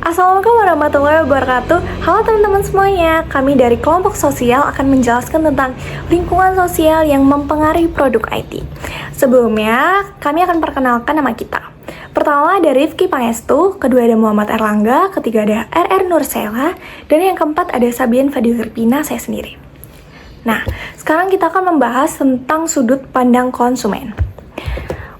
Assalamualaikum warahmatullahi wabarakatuh. Halo teman-teman semuanya, kami dari kelompok sosial akan menjelaskan tentang lingkungan sosial yang mempengaruhi produk IT. Sebelumnya, kami akan perkenalkan nama kita. Pertama ada Rifki Pangestu, kedua ada Muhammad Erlangga, ketiga ada RR Nursela, dan yang keempat ada Sabian Fadilirpina, saya sendiri. Nah, sekarang kita akan membahas tentang sudut pandang konsumen.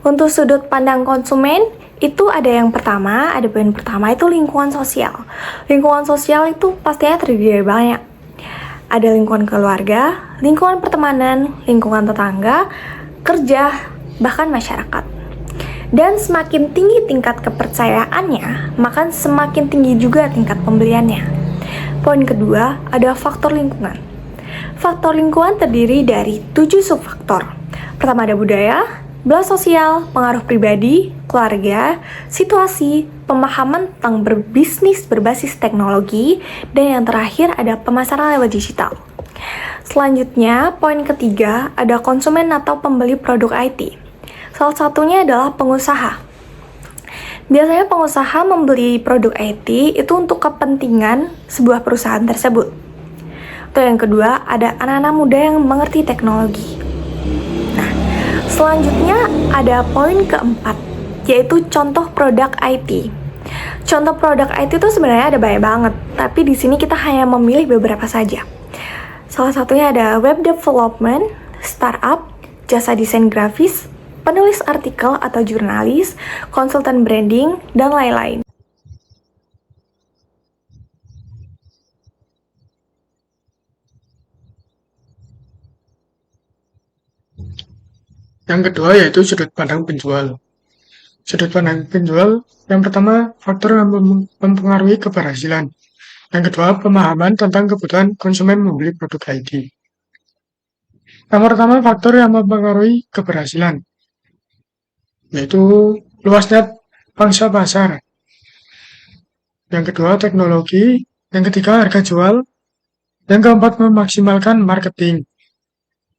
Untuk sudut pandang konsumen, itu ada yang pertama, ada poin pertama itu lingkungan sosial. Lingkungan sosial itu pastinya terdiri dari banyak. Ada lingkungan keluarga, lingkungan pertemanan, lingkungan tetangga, kerja, bahkan masyarakat. Dan semakin tinggi tingkat kepercayaannya, maka semakin tinggi juga tingkat pembeliannya. Poin kedua, ada faktor lingkungan. Faktor lingkungan terdiri dari 7 subfaktor. Pertama ada budaya, belas sosial, pengaruh pribadi, keluarga, situasi, pemahaman tentang berbisnis berbasis teknologi, dan yang terakhir ada pemasaran lewat digital. Selanjutnya, poin ketiga ada konsumen atau pembeli produk IT. Salah satunya adalah pengusaha. Biasanya pengusaha membeli produk IT itu untuk kepentingan sebuah perusahaan tersebut. Atau yang kedua, ada anak-anak muda yang mengerti teknologi. Selanjutnya ada poin keempat, yaitu contoh produk IT. Contoh produk IT itu sebenarnya ada banyak banget, tapi di sini kita hanya memilih beberapa saja. Salah satunya ada web development, startup, jasa desain grafis, penulis artikel atau jurnalis, konsultan branding, dan lain-lain. Yang kedua yaitu sudut pandang penjual. Sudut pandang penjual, yang pertama faktor yang mempengaruhi keberhasilan. Yang kedua pemahaman tentang kebutuhan konsumen membeli produk IT. Yang pertama faktor yang mempengaruhi keberhasilan, yaitu luasnya pangsa pasar. Yang kedua teknologi, yang ketiga harga jual, yang keempat memaksimalkan marketing.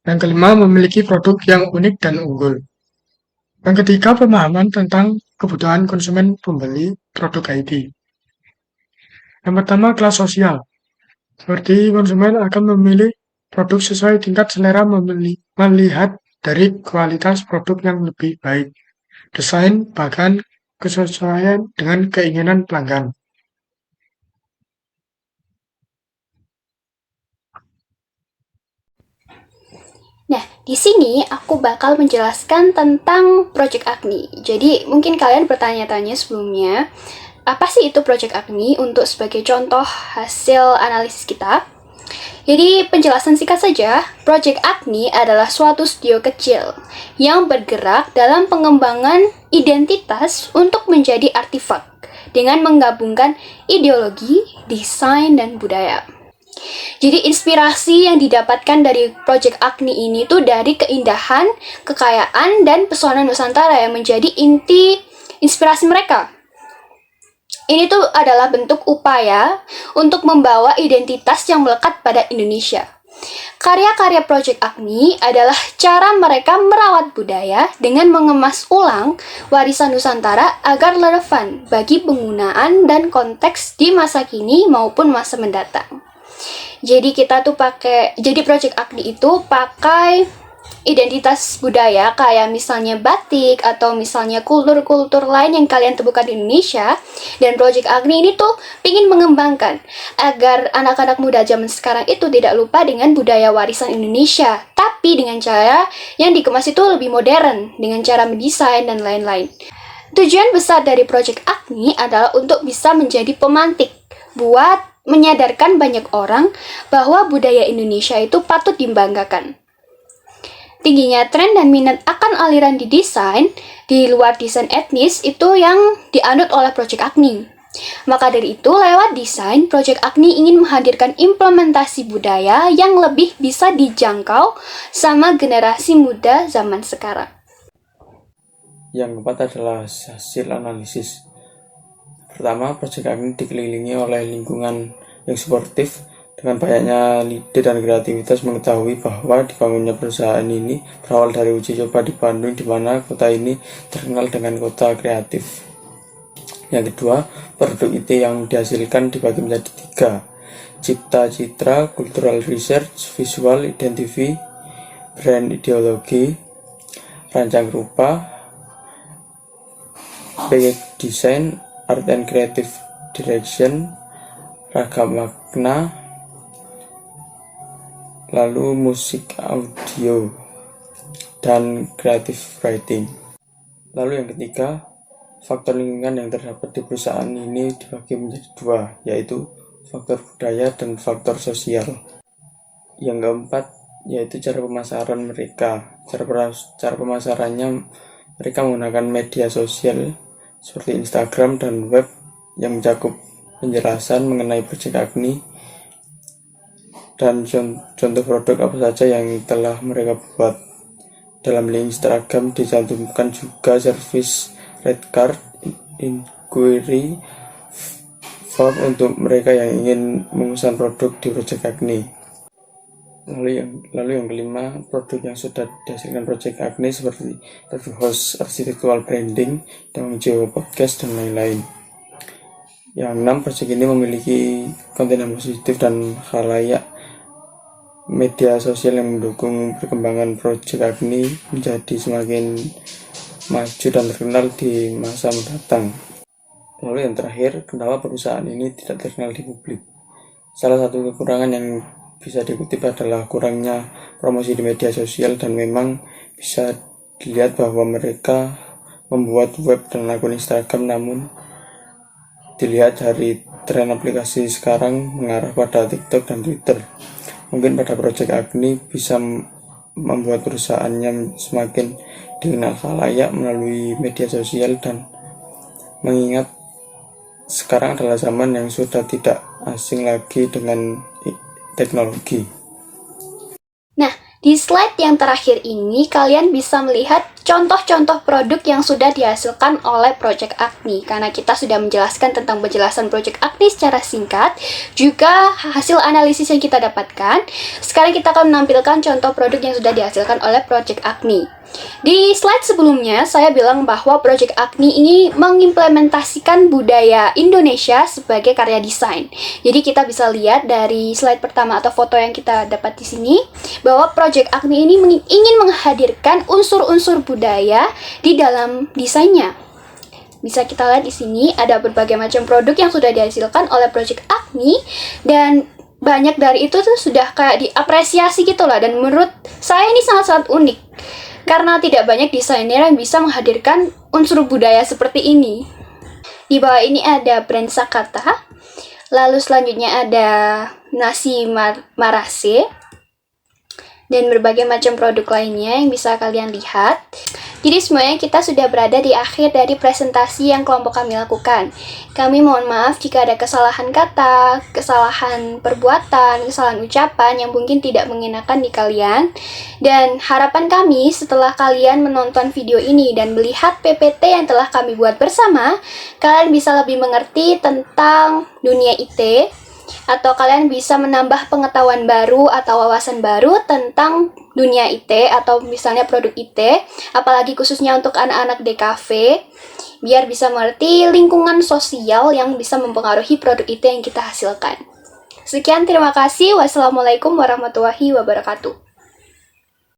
Yang kelima memiliki produk yang unik dan unggul. Yang ketiga, pemahaman tentang kebutuhan konsumen pembeli produk IT. Yang pertama, kelas sosial. Seperti konsumen akan memilih produk sesuai tingkat selera melihat dari kualitas produk yang lebih baik, desain, bahkan kesesuaian dengan keinginan pelanggan. Nah, di sini aku bakal menjelaskan tentang Project Agni. Jadi, mungkin kalian bertanya-tanya sebelumnya, apa sih itu Project Agni untuk sebagai contoh hasil analisis kita? Jadi, penjelasan singkat saja, Project Agni adalah suatu studio kecil yang bergerak dalam pengembangan identitas untuk menjadi artefak dengan menggabungkan ideologi, desain, dan budaya. Jadi inspirasi yang didapatkan dari Project Agni ini tuh dari keindahan, kekayaan, dan pesona Nusantara yang menjadi inti inspirasi mereka. Ini tuh adalah bentuk upaya untuk membawa identitas yang melekat pada Indonesia. Karya-karya Project Agni adalah cara mereka merawat budaya dengan mengemas ulang warisan Nusantara agar relevan bagi penggunaan dan konteks di masa kini maupun masa mendatang. Jadi Project Agni itu pakai identitas budaya kayak misalnya batik atau misalnya kultur-kultur lain yang kalian temukan di Indonesia. Dan Project Agni ini tuh ingin mengembangkan agar anak-anak muda zaman sekarang itu tidak lupa dengan budaya warisan Indonesia, tapi dengan cara yang dikemas itu lebih modern, dengan cara mendesain dan lain-lain. Tujuan besar dari Project Agni adalah untuk bisa menjadi pemantik buat menyadarkan banyak orang bahwa budaya Indonesia itu patut dibanggakan. Tingginya tren dan minat akan aliran di desain di luar desain etnis itu yang dianut oleh Project Agni. Maka dari itu, lewat desain, Project Agni ingin menghadirkan implementasi budaya yang lebih bisa dijangkau sama generasi muda zaman sekarang. Yang keempat adalah hasil analisis. Pertama, Project Agni dikelilingi oleh lingkungan yang suportif. Dengan banyaknya ide dan kreativitas mengetahui bahwa dibangunnya perusahaan ini berawal dari uji coba di Bandung, di mana kota ini terkenal dengan kota kreatif. Yang kedua, produk IT yang dihasilkan dibagi menjadi 3. Cipta citra, cultural research, visual identity, brand ideologi, rancang rupa, basic design, art and creative direction, ragam makna, lalu musik audio, dan creative writing. Lalu yang ketiga, faktor lingkungan yang terdapat di perusahaan ini dibagi menjadi 2, yaitu faktor budaya dan faktor sosial. Yang keempat, yaitu cara pemasaran mereka. Cara pemasarannya, mereka menggunakan media sosial seperti Instagram dan web yang mencakup penjelasan mengenai Project Agni dan contoh produk apa saja yang telah mereka buat. Dalam link Instagram dicantumkan juga service red card inquiry form untuk mereka yang ingin memesan produk di Project Agni. Lalu yang kelima, produk yang sudah dihasilkan Project Agni seperti review host, architectural branding, dan menjual podcast, dan lain-lain. Yang 6, project ini memiliki konten yang positif dan khalayak media sosial yang mendukung perkembangan Project Agni menjadi semakin maju dan terkenal di masa mendatang. Lalu yang terakhir, kenapa perusahaan ini tidak terkenal di publik? Salah satu kekurangan yang bisa dikutip adalah kurangnya promosi di media sosial, dan memang bisa dilihat bahwa mereka membuat web dan akun Instagram, namun dilihat dari tren aplikasi sekarang mengarah pada TikTok dan Twitter. Mungkin pada Project Agni bisa membuat perusahaannya semakin dikenal khalayak melalui media sosial, dan mengingat sekarang adalah zaman yang sudah tidak asing lagi dengan teknologi. Nah, di slide yang terakhir ini kalian bisa melihat contoh-contoh produk yang sudah dihasilkan oleh Project Agni. Karena kita sudah menjelaskan tentang penjelasan Project Agni secara singkat, juga hasil analisis yang kita dapatkan. Sekarang kita akan menampilkan contoh produk yang sudah dihasilkan oleh Project Agni. Di slide sebelumnya, saya bilang bahwa Project Agni ini mengimplementasikan budaya Indonesia sebagai karya desain. Jadi kita bisa lihat dari slide pertama atau foto yang kita dapat di sini, bahwa Project Agni ini ingin menghadirkan unsur-unsur budaya di dalam desainnya. Bisa kita lihat di sini ada berbagai macam produk yang sudah dihasilkan oleh Project Agni, dan banyak dari itu tuh sudah kayak diapresiasi gitu lah, dan menurut saya ini sangat-sangat unik. Karena tidak banyak desainer yang bisa menghadirkan unsur budaya seperti ini. Di bawah ini ada brand Sakata. Lalu selanjutnya ada nasi marase. Dan berbagai macam produk lainnya yang bisa kalian lihat. Jadi semuanya kita sudah berada di akhir dari presentasi yang kelompok kami lakukan. Kami mohon maaf jika ada kesalahan kata, kesalahan perbuatan, kesalahan ucapan yang mungkin tidak mengenakan di kalian. Dan harapan kami setelah kalian menonton video ini dan melihat PPT yang telah kami buat bersama, kalian bisa lebih mengerti tentang dunia IT, atau kalian bisa menambah pengetahuan baru atau wawasan baru tentang dunia IT atau misalnya produk IT, apalagi khususnya untuk anak-anak DKV, biar bisa mengerti lingkungan sosial yang bisa mempengaruhi produk IT yang kita hasilkan. Sekian, terima kasih. Wassalamualaikum warahmatullahi wabarakatuh.